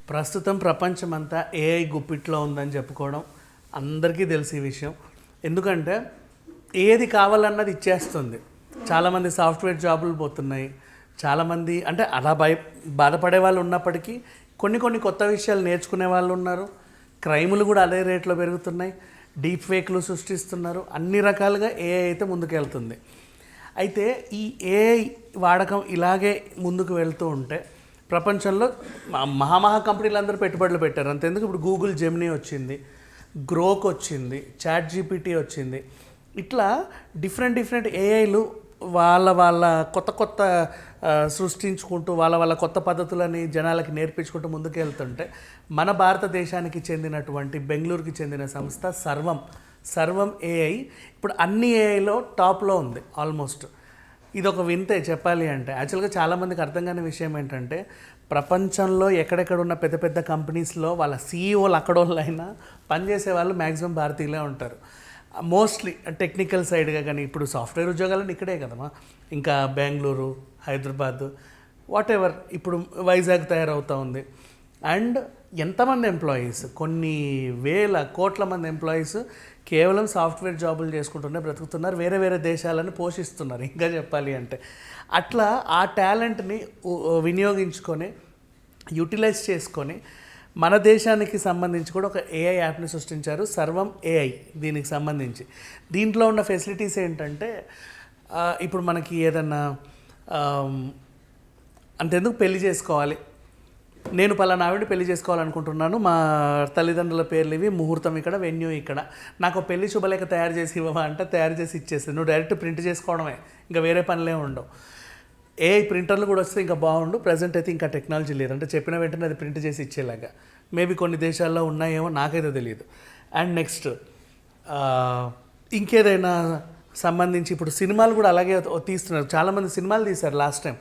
ప్రస్తుతం ప్రపంచమంతా ఏఐ గుప్పిట్లో ఉందని చెప్పుకోవడం అందరికీ తెలిసి ఈ విషయం. ఎందుకంటే ఏది కావాలన్నది ఇచ్చేస్తుంది. చాలామంది సాఫ్ట్వేర్ జాబులు పోతున్నాయి. చాలామంది అంటే అలా బాధపడే వాళ్ళు ఉన్నప్పటికీ కొన్ని కొత్త విషయాలు నేర్చుకునే వాళ్ళు ఉన్నారు. క్రైములు కూడా అదే రేట్లో పెరుగుతున్నాయి. డీప్ ఫేక్లు సృష్టిస్తున్నారు. అన్ని రకాలుగా ఏఐ అయితే ముందుకెళ్తుంది. అయితే ఈ ఏఐ వాడకం ఇలాగే ముందుకు వెళ్తూ ఉంటే ప్రపంచంలో మహా కంపెనీలు అందరూ పెట్టుబడులు పెట్టారు. అంతెందుకు ఇప్పుడు గూగుల్ జెమినీ వచ్చింది, గ్రోక్ వచ్చింది, చాట్ జీపీటీ వచ్చింది. ఇట్లా డిఫరెంట్ ఏఐలు వాళ్ళ కొత్త సృష్టించుకుంటూ వాళ్ళ కొత్త పద్ధతులని జనాలకి నేర్పించుకుంటూ ముందుకు వెళ్తుంటే మన భారతదేశానికి చెందినటువంటి బెంగళూరుకి చెందిన సంస్థ సర్వం ఏఐ ఇప్పుడు అన్ని ఏఐలో టాప్లో ఉంది ఆల్మోస్ట్. ఇది ఒక వింతే చెప్పాలి అంటే. యాక్చువల్గా చాలామందికి అర్థం కాని విషయం ఏంటంటే ప్రపంచంలో ఎక్కడెక్కడ ఉన్న పెద్ద కంపెనీస్లో వాళ్ళ సీఈఓలు అక్కడోళ్ళైనా పనిచేసే వాళ్ళు మ్యాక్సిమం భారతీయులే ఉంటారు. మోస్ట్లీ టెక్నికల్ సైడ్గా. కానీ ఇప్పుడు సాఫ్ట్వేర్ ఉద్యోగాలను ఇక్కడే కదమ్మా, ఇంకా బెంగళూరు, హైదరాబాద్, వాట్ ఎవర్, ఇప్పుడు వైజాగ్ తయారవుతూ ఉంది. అండ్ ఎంతమంది ఎంప్లాయీస్, కొన్ని వేల కోట్ల మంది ఎంప్లాయీస్ కేవలం సాఫ్ట్వేర్ జాబులు చేసుకుంటూనే బ్రతుకుతున్నారు. వేరే దేశాలను పోషిస్తున్నారు ఇంకా చెప్పాలి అంటే. అట్లా ఆ టాలెంట్ని వినియోగించుకొని యూటిలైజ్ చేసుకొని మన దేశానికి సంబంధించి కూడా ఒక ఏఐ యాప్ని సృష్టించారు, సర్వం ఏఐ. దీనికి సంబంధించి దీంట్లో ఉన్న ఫెసిలిటీస్ ఏంటంటే ఇప్పుడు మనకి ఏదన్నా అంతెందుకు పెళ్లి చేసుకోవాలి, నేను పలానా ఆవిడ పెళ్లి చేసుకోవాలనుకుంటున్నాను, మా తల్లిదండ్రుల పేర్లు ఇవి, ముహూర్తం ఇక్కడ, వెన్యూ ఇక్కడ, నాకు పెళ్లి శుభలేఖ తయారు చేసి ఇవ్వవా అంటే తయారు చేసి ఇచ్చేసి నువ్వు డైరెక్ట్ ప్రింట్ చేసుకోవడమే, ఇంకా వేరే పనులే ఉండవు. ఏఐ ప్రింటర్లు కూడా వస్తే ఇంకా బాగుండు. ప్రజెంట్ అయితే ఇంకా టెక్నాలజీ లేదు, అంటే చెప్పిన వెంటనే అది ప్రింట్ చేసి ఇచ్చేలాగా. మేబీ కొన్ని దేశాల్లో ఉన్నాయేమో, నాకైతే తెలియదు. అండ్ నెక్స్ట్ ఇంకేదైనా సంబంధించి ఇప్పుడు సినిమాలు కూడా అలాగే తీస్తున్నారు. చాలామంది సినిమాలు తీశారు లాస్ట్ టైం.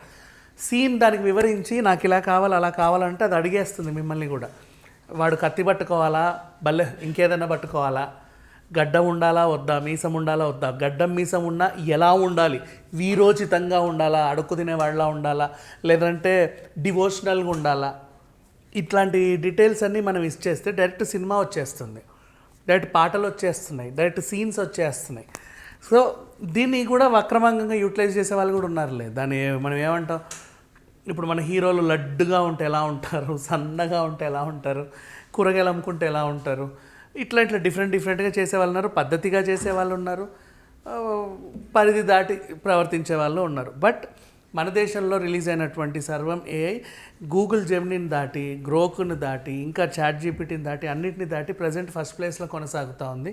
సీన్ దానికి వివరించి నాకు ఇలా కావాలి అలా కావాలంటే అది అడిగేస్తుంది మిమ్మల్ని కూడా. వాడు కత్తి పట్టుకోవాలా, ఇంకేదైనా పట్టుకోవాలా, గడ్డం ఉండాలా వద్దా, మీసం ఉండాలా వద్దా, గడ్డం మీసం ఉన్నా ఎలా ఉండాలి, వీరోచితంగా ఉండాలా, అడుక్కు తినేవాళ్ళలా ఉండాలా, లేదంటే డివోషనల్గా ఉండాలా, ఇట్లాంటి డీటెయిల్స్ అన్నీ మనం ఇచ్చేస్తే డైరెక్ట్ సినిమా వచ్చేస్తుంది, డైరెక్ట్ పాటలు వచ్చేస్తున్నాయి, డైరెక్ట్ సీన్స్ వచ్చేస్తున్నాయి. సో దీన్ని కూడా వక్రమంగా యూటిలైజ్ చేసే వాళ్ళు కూడా ఉన్నారులే. దాన్ని మనం ఏమంటాం, ఇప్పుడు మన హీరోలు లడ్డుగా ఉంటే ఎలా ఉంటారు, సన్నగా ఉంటే ఎలా ఉంటారు, కూరగాయలు అమ్ముకుంటే ఎలా ఉంటారు, ఇట్లా డిఫరెంట్గా చేసేవాళ్ళు ఉన్నారు, పద్ధతిగా చేసేవాళ్ళు ఉన్నారు, పరిధి దాటి ప్రవర్తించే వాళ్ళు ఉన్నారు. బట్ మన దేశంలో రిలీజ్ అయినటువంటి సర్వం ఏఐ గూగుల్ జెమినీని దాటి, గ్రోక్ని దాటి, ఇంకా చాట్ జీపీటీని దాటి, అన్నిటిని దాటి ప్రజెంట్ ఫస్ట్ ప్లేస్లో కొనసాగుతూ ఉంది.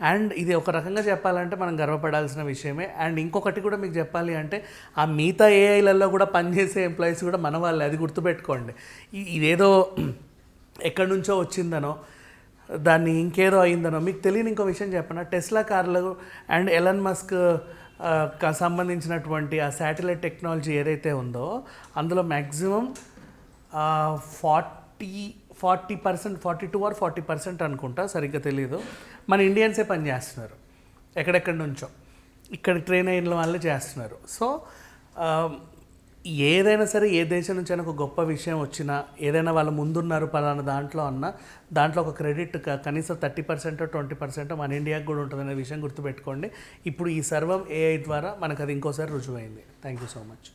అండ్ ఇది ఒక రకంగా చెప్పాలంటే మనం గర్వపడాల్సిన విషయమే. అండ్ ఇంకొకటి కూడా మీకు చెప్పాలి అంటే ఆ మిగతా ఏఐలలో కూడా పనిచేసే ఎంప్లాయీస్ కూడా మన వాళ్ళే, అది గుర్తుపెట్టుకోండి. ఇదేదో ఎక్కడి నుంచో వచ్చిందనో, దాన్ని ఇంకేదో అయిందనో మీకు తెలియని ఇంకో విషయం చెప్పనా. టెస్లా కార్లు అండ్ ఎలన్ మస్క్ సంబంధించినటువంటి ఆ శాటిలైట్ టెక్నాలజీ ఏదైతే ఉందో అందులో మ్యాక్సిమం 40% 42 or 40% అనుకుంటా, సరిగ్గా తెలియదు, మన ఇండియన్సే పనిచేస్తున్నారు. ఎక్కడెక్కడి నుంచో ఇక్కడ ట్రైన్ అయిన వాళ్ళే చేస్తున్నారు. సో ఏదైనా సరే, ఏ దేశం నుంచి అయినా ఒక గొప్ప విషయం వచ్చినా, ఏదైనా వాళ్ళు ముందున్నారు పలానా దాంట్లో అన్నా, దాంట్లో ఒక క్రెడిట్ కనీసం 30% 20% మన ఇండియాకి కూడా ఉంటుందనే విషయం గుర్తుపెట్టుకోండి. ఇప్పుడు ఈ సర్వం ఏఐ ద్వారా మనకు అది ఇంకోసారి రుజువైంది. Thank you so much.